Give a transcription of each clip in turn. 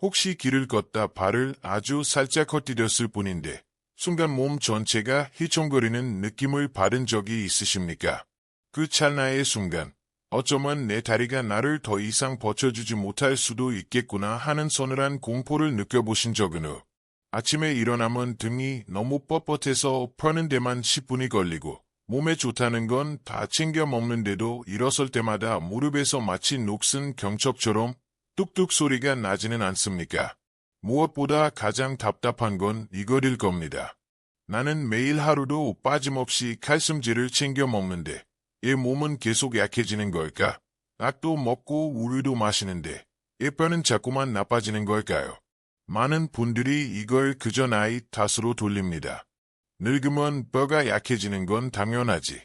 혹시 길을 걷다 발을 아주 살짝 헛디뎠을 뿐인데 순간 몸 전체가 휘청거리는 느낌을 받은 적이 있으십니까? 그 찰나의 순간, 어쩌면 내 다리가 나를 더 이상 버텨주지 못할 수도 있겠구나 하는 서늘한 공포를 느껴보신 적은 아침에 일어나면 등이 너무 뻣뻣해서 펴는 데만 10분이 걸리고 몸에 좋다는 건 다 챙겨 먹는데도 일어설 때마다 무릎에서 마치 녹슨 경첩처럼 뚝뚝 소리가 나지는 않습니까? 무엇보다 가장 답답한 건 이거일 겁니다. 나는 매일 하루도 빠짐없이 칼슘제를 챙겨 먹는데 내 몸은 계속 약해지는 걸까? 약도 먹고 우유도 마시는데 내 뼈는 자꾸만 나빠지는 걸까요? 많은 분들이 이걸 그저 나이 탓으로 돌립니다. 늙으면 뼈가 약해지는 건 당연하지.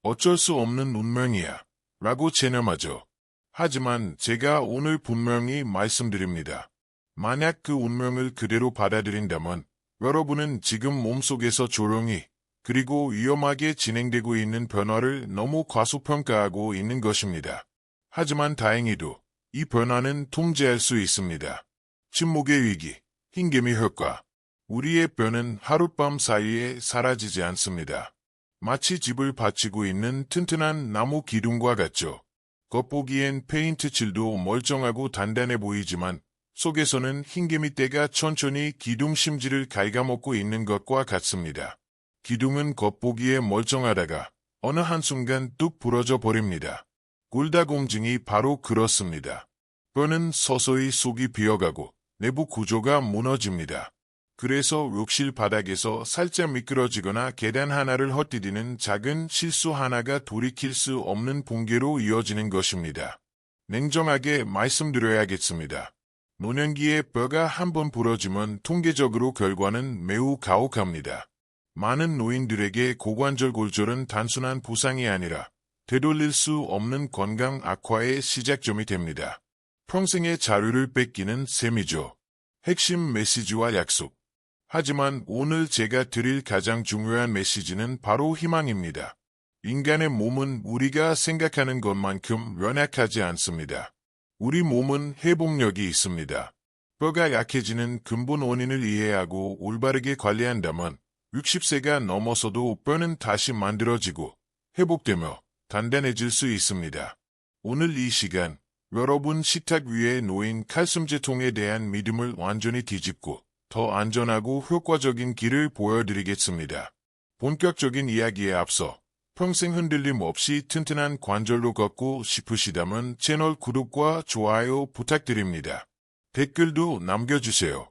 어쩔 수 없는 운명이야. 라고 체념하죠. 하지만 제가 오늘 분명히 말씀드립니다. 만약 그 운명을 그대로 받아들인다면 여러분은 지금 몸속에서 조용히 그리고 위험하게 진행되고 있는 변화를 너무 과소평가하고 있는 것입니다. 하지만 다행히도 이 변화는 통제할 수 있습니다. 침묵의 위기, 흰개미 효과. 우리의 뼈는 하룻밤 사이에 사라지지 않습니다. 마치 집을 받치고 있는 튼튼한 나무 기둥과 같죠. 겉보기엔 페인트 칠도 멀쩡하고 단단해 보이지만 속에서는 흰개미 떼가 천천히 기둥 심지를 갉아먹고 있는 것과 같습니다. 기둥은 겉보기에 멀쩡하다가 어느 한순간 뚝 부러져 버립니다. 골다공증이 바로 그렇습니다. 뼈는 서서히 속이 비어가고 내부 구조가 무너집니다. 그래서 욕실 바닥에서 살짝 미끄러지거나 계단 하나를 헛디디는 작은 실수 하나가 돌이킬 수 없는 붕괴로 이어지는 것입니다. 냉정하게 말씀드려야겠습니다. 노년기에 뼈가 한번 부러지면 통계적으로 결과는 매우 가혹합니다. 많은 노인들에게 고관절 골절은 단순한 부상이 아니라 되돌릴 수 없는 건강 악화의 시작점이 됩니다. 평생의 자유를 뺏기는 셈이죠. 핵심 메시지와 약속. 하지만 오늘 제가 드릴 가장 중요한 메시지는 바로 희망입니다. 인간의 몸은 우리가 생각하는 것만큼 연약하지 않습니다. 우리 몸은 회복력이 있습니다. 뼈가 약해지는 근본 원인을 이해하고 올바르게 관리한다면 60세가 넘어서도 뼈는 다시 만들어지고 회복되며 단단해질 수 있습니다. 오늘 이 시간, 여러분 식탁 위에 놓인 칼슘제통에 대한 믿음을 완전히 뒤집고 더 안전하고 효과적인 길을 보여드리겠습니다. 본격적인 이야기에 앞서 평생 흔들림 없이 튼튼한 관절로 걷고 싶으시다면 채널 구독과 좋아요 부탁드립니다. 댓글도 남겨주세요.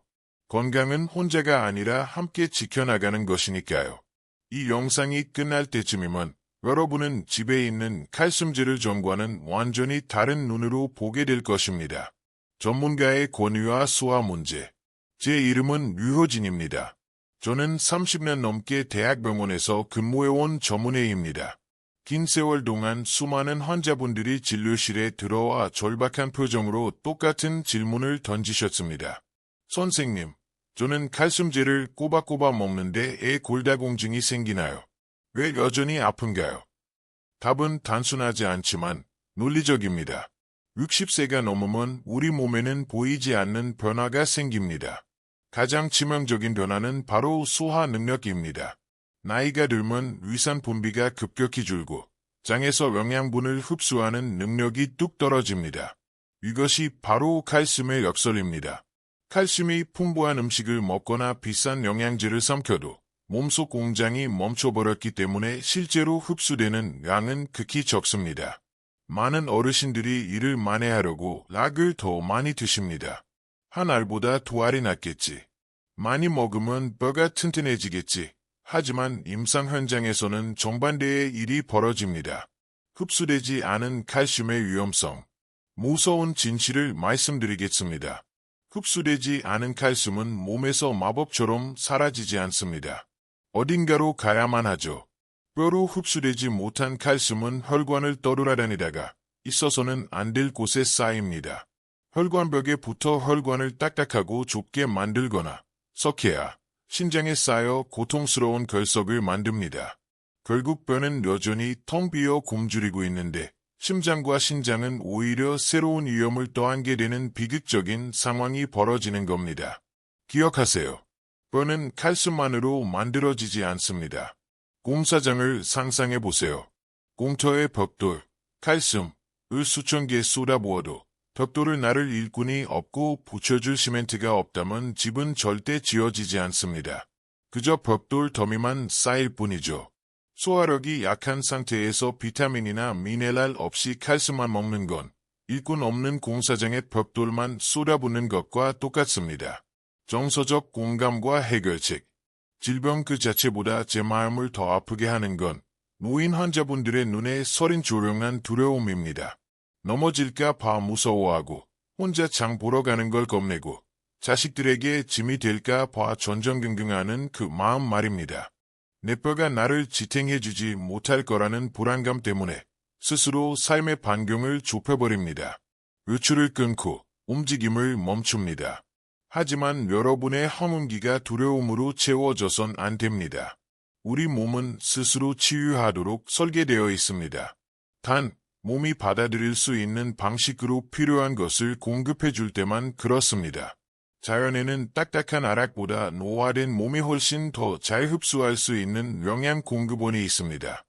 건강은 혼자가 아니라 함께 지켜나가는 것이니까요. 이 영상이 끝날 때쯤이면 여러분은 집에 있는 칼슘제를 전과는 완전히 다른 눈으로 보게 될 것입니다. 전문가의 권유와 소화 문제. 제 이름은 류효진입니다. 저는 30년 넘게 대학병원에서 근무해온 전문의입니다. 긴 세월 동안 수많은 환자분들이 진료실에 들어와 절박한 표정으로 똑같은 질문을 던지셨습니다. 선생님, 저는 칼슘제를 꼬박꼬박 먹는데 애 골다공증이 생기나요? 왜 여전히 아픈가요? 답은 단순하지 않지만 논리적입니다. 60세가 넘으면 우리 몸에는 보이지 않는 변화가 생깁니다. 가장 치명적인 변화는 바로 소화 능력입니다. 나이가 들면 위산 분비가 급격히 줄고 장에서 영양분을 흡수하는 능력이 뚝 떨어집니다. 이것이 바로 칼슘의 역설입니다. 칼슘이 풍부한 음식을 먹거나 비싼 영양제를 삼켜도 몸속 공장이 멈춰버렸기 때문에 실제로 흡수되는 양은 극히 적습니다. 많은 어르신들이 이를 만회하려고 약을 더 많이 드십니다. 한 알보다 두 알이 낫겠지. 많이 먹으면 뼈가 튼튼해지겠지. 하지만 임상 현장에서는 정반대의 일이 벌어집니다. 흡수되지 않은 칼슘의 위험성. 무서운 진실을 말씀드리겠습니다. 흡수되지 않은 칼슘은 몸에서 마법처럼 사라지지 않습니다. 어딘가로 가야만 하죠. 뼈로 흡수되지 못한 칼슘은 혈관을 떠돌아다니다가 있어서는 안 될 곳에 쌓입니다. 혈관벽에 붙어 혈관을 딱딱하고 좁게 만들거나 석회와 신장에 쌓여 고통스러운 결석을 만듭니다. 결국 뼈는 여전히 텅 비어 굶주리고 있는데 심장과 신장은 오히려 새로운 위험을 더하게 되는 비극적인 상황이 벌어지는 겁니다. 기억하세요. 뼈는 칼슘만으로 만들어지지 않습니다. 공사장을 상상해 보세요. 공터에 벽돌, 칼슘을 수천 개 쏟아부어도 벽돌을 나를 일꾼이 없고 붙여줄 시멘트가 없다면 집은 절대 지어지지 않습니다. 그저 벽돌 더미만 쌓일 뿐이죠. 소화력이 약한 상태에서 비타민이나 미네랄 없이 칼슘만 먹는 건 일꾼 없는 공사장에 벽돌만 쏟아붓는 것과 똑같습니다. 정서적 공감과 해결책. 질병 그 자체보다 제 마음을 더 아프게 하는 건 노인 환자분들의 눈에 서린 조용한 두려움입니다. 넘어질까 봐 무서워하고 혼자 장 보러 가는 걸 겁내고 자식들에게 짐이 될까 봐 전전긍긍하는 그 마음 말입니다. 내 뼈가 나를 지탱해주지 못할 거라는 불안감 때문에 스스로 삶의 반경을 좁혀버립니다. 외출을 끊고 움직임을 멈춥니다. 하지만 여러분의 항문기가 두려움으로 채워져선 안 됩니다. 우리 몸은 스스로 치유하도록 설계되어 있습니다. 단, 몸이 받아들일 수 있는 방식으로 필요한 것을 공급해 줄 때만 그렇습니다. 자연에는 딱딱한 아락보다 노화된 몸이 훨씬 더 잘 흡수할 수 있는 영양 공급원이 있습니다.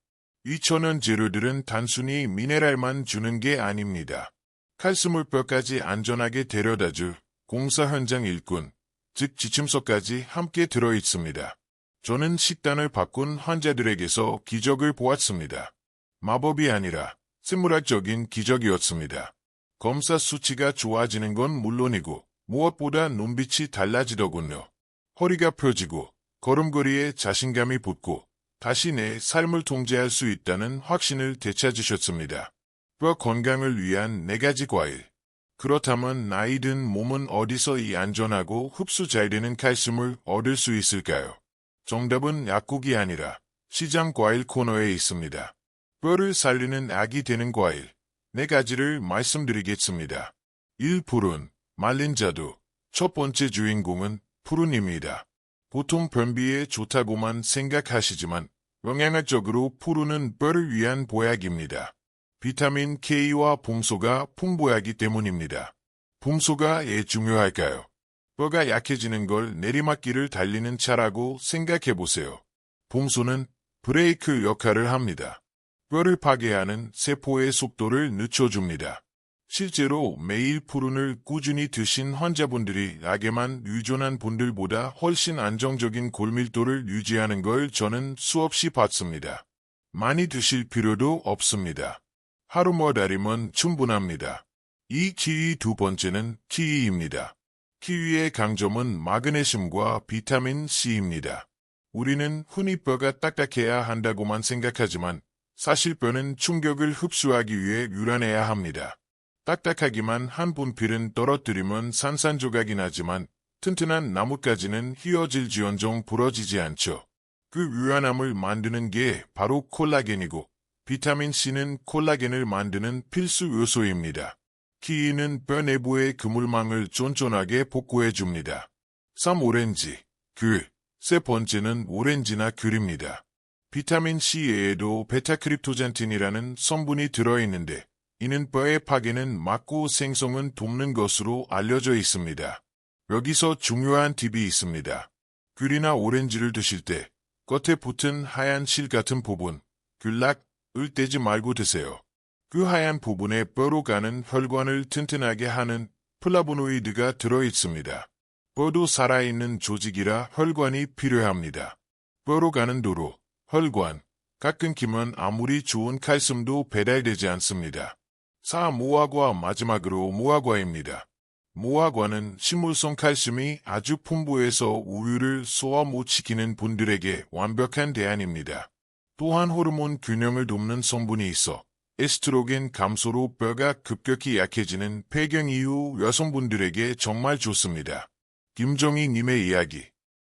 이 천연 재료들은 단순히 미네랄만 주는 게 아닙니다. 칼슘을 뼈까지 안전하게 데려다줄 공사 현장 일꾼, 즉 지침서까지 함께 들어있습니다. 저는 식단을 바꾼 환자들에게서 기적을 보았습니다. 마법이 아니라 생물학적인 기적이었습니다. 검사 수치가 좋아지는 건 물론이고 무엇보다 눈빛이 달라지더군요. 허리가 펴지고 걸음걸이에 자신감이 붙고 다시 내 삶을 통제할 수 있다는 확신을 되찾으셨습니다. 뼈 건강을 위한 4가지 과일. 그렇다면 나이 든 몸은 어디서 이 안전하고 흡수 잘 되는 칼슘을 얻을 수 있을까요? 정답은 약국이 아니라 시장 과일 코너에 있습니다. 뼈를 살리는 약이 되는 과일 4가지를 말씀드리겠습니다. 1. 푸른, 말린 자두. 첫 번째 주인공은 푸른입니다. 보통 변비에 좋다고만 생각하시지만 영양학적으로 푸른은 뼈를 위한 보약입니다. 비타민 K와 봉소가 풍부하기 때문입니다. 봉소가 왜 중요할까요? 뼈가 약해지는 걸 내리막길을 달리는 차라고 생각해보세요. 봉소는 브레이크 역할을 합니다. 뼈를 파괴하는 세포의 속도를 늦춰줍니다. 실제로 매일 푸른을 꾸준히 드신 환자분들이 약에만 의존한 분들보다 훨씬 안정적인 골밀도를 유지하는 걸 저는 수없이 봤습니다. 많이 드실 필요도 없습니다. 하루 몇 알이면 충분합니다. 이 키위 2번째는 키위입니다. 키위의 강점은 마그네슘과 비타민 C입니다. 우리는 흔히 뼈가 딱딱해야 한다고만 생각하지만 사실 뼈는 충격을 흡수하기 위해 유연해야 합니다. 딱딱하기만 한 분필은 떨어뜨리면 산산조각이 나지만 튼튼한 나뭇가지는 휘어질지언정 부러지지 않죠. 그 유연함을 만드는 게 바로 콜라겐이고 비타민 C는 콜라겐을 만드는 필수 요소입니다. 키위는 뼈 내부의 그물망을 쫀쫀하게 복구해줍니다. 3. 오렌지, 귤. 세 번째는 오렌지나 귤입니다. 비타민 C 외에도 베타크립토잔틴이라는 성분이 들어있는데 이는 뼈의 파괴는 막고 생성은 돕는 것으로 알려져 있습니다. 여기서 중요한 팁이 있습니다. 귤이나 오렌지를 드실 때 겉에 붙은 하얀 실 같은 부분, 귤락을 떼지 말고 드세요. 그 하얀 부분에 뼈로 가는 혈관을 튼튼하게 하는 플라보노이드가 들어있습니다. 뼈도 살아있는 조직이라 혈관이 필요합니다. 뼈로 가는 도로, 혈관, 끊기면 아무리 좋은 칼슘도 배달되지 않습니다. 4. 무화과. 마지막으로 무화과입니다. 무화과는 식물성 칼슘이 아주 풍부해서 우유를 소화 못 시키는 분들에게 완벽한 대안입니다. 또한 호르몬 균형을 돕는 성분이 있어 에스트로겐 감소로 뼈가 급격히 약해지는 폐경 이후 여성분들에게 정말 좋습니다. 김정희 님의 이야기.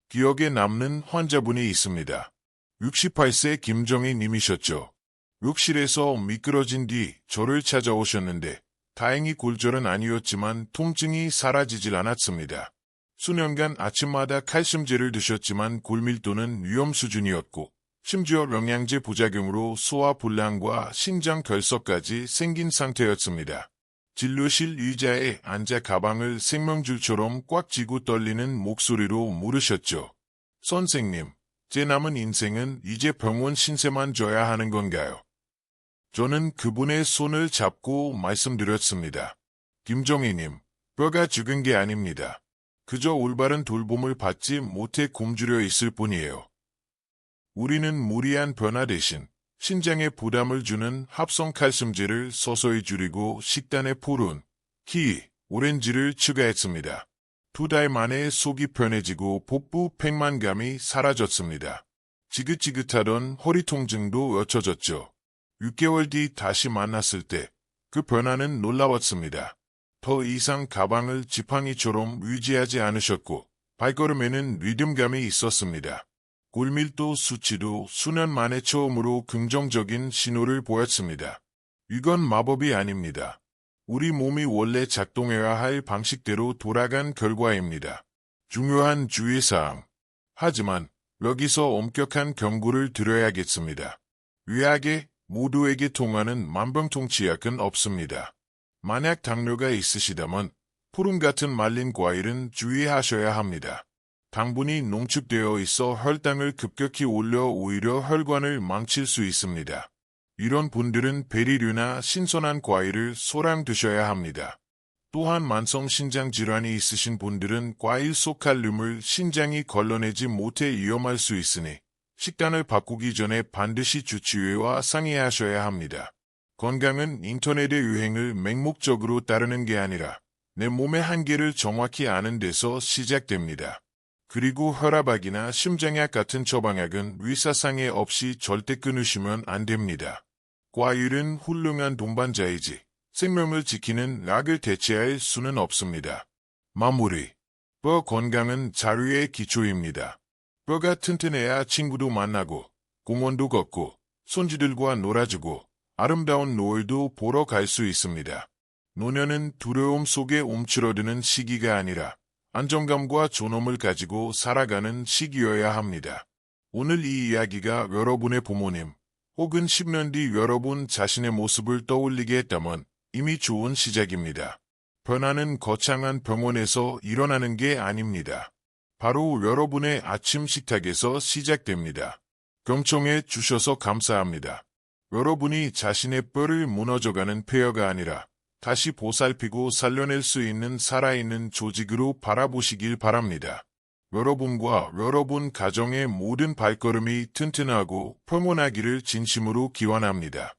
기억에 남는 환자분이 있습니다. 68세 김정희 님이셨죠. 욕실에서 미끄러진 뒤 저를 찾아오셨는데 다행히 골절은 아니었지만 통증이 사라지질 않았습니다. 수년간 아침마다 칼슘제를 드셨지만 골밀도는 위험 수준이었고 심지어 영양제 부작용으로 소화불량과 신장 결석까지 생긴 상태였습니다. 진료실 의자에 앉아 가방을 생명줄처럼 꽉 쥐고 떨리는 목소리로 물으셨죠. 선생님, 제 남은 인생은 이제 병원 신세만 져야 하는 건가요? 저는 그분의 손을 잡고 말씀드렸습니다. 김정희님, 뼈가 죽은 게 아닙니다. 그저 올바른 돌봄을 받지 못해 굶주려 있을 뿐이에요. 우리는 무리한 변화 대신 신장에 부담을 주는 합성칼슘제를 서서히 줄이고 식단에 푸른, 키, 오렌지를 추가했습니다. 2달 만에 속이 편해지고 복부 팽만감이 사라졌습니다. 지긋지긋하던 허리 통증도 잊혀졌죠. 6개월 뒤 다시 만났을 때 그 변화는 놀라웠습니다. 더 이상 가방을 지팡이처럼 유지하지 않으셨고 발걸음에는 리듬감이 있었습니다. 골밀도 수치도 수년 만에 처음으로 긍정적인 신호를 보였습니다. 이건 마법이 아닙니다. 우리 몸이 원래 작동해야 할 방식대로 돌아간 결과입니다. 중요한 주의사항. 하지만 여기서 엄격한 경고를 드려야겠습니다. 의학에 모두에게 통하는 만병통치약은 없습니다. 만약 당뇨가 있으시다면 푸른 같은 말린 과일은 주의하셔야 합니다. 당분이 농축되어 있어 혈당을 급격히 올려 오히려 혈관을 망칠 수 있습니다. 이런 분들은 베리류나 신선한 과일을 소량 드셔야 합니다. 또한 만성 신장 질환이 있으신 분들은 과일 속 칼륨을 신장이 걸러내지 못해 위험할 수 있으니 식단을 바꾸기 전에 반드시 주치의와 상의하셔야 합니다. 건강은 인터넷의 유행을 맹목적으로 따르는 게 아니라 내 몸의 한계를 정확히 아는 데서 시작됩니다. 그리고 혈압약이나 심장약 같은 처방약은 의사상의 없이 절대 끊으시면 안 됩니다. 과일은 훌륭한 동반자이지 생명을 지키는 약을 대체할 수는 없습니다. 마무리. 뼈 건강은 자료의 기초입니다. 뼈가 튼튼해야 친구도 만나고 공원도 걷고 손주들과 놀아주고 아름다운 노을도 보러 갈 수 있습니다. 노년은 두려움 속에 움츠러드는 시기가 아니라 안정감과 존엄을 가지고 살아가는 시기여야 합니다. 오늘 이 이야기가 여러분의 부모님 혹은 10년 뒤 여러분 자신의 모습을 떠올리게 했다면 이미 좋은 시작입니다. 변화는 거창한 병원에서 일어나는 게 아닙니다. 바로 여러분의 아침 식탁에서 시작됩니다. 경청해 주셔서 감사합니다. 여러분이 자신의 뼈를 무너져가는 폐허가 아니라 다시 보살피고 살려낼 수 있는 살아있는 조직으로 바라보시길 바랍니다. 여러분과 여러분 가정의 모든 발걸음이 튼튼하고 평온하기를 진심으로 기원합니다.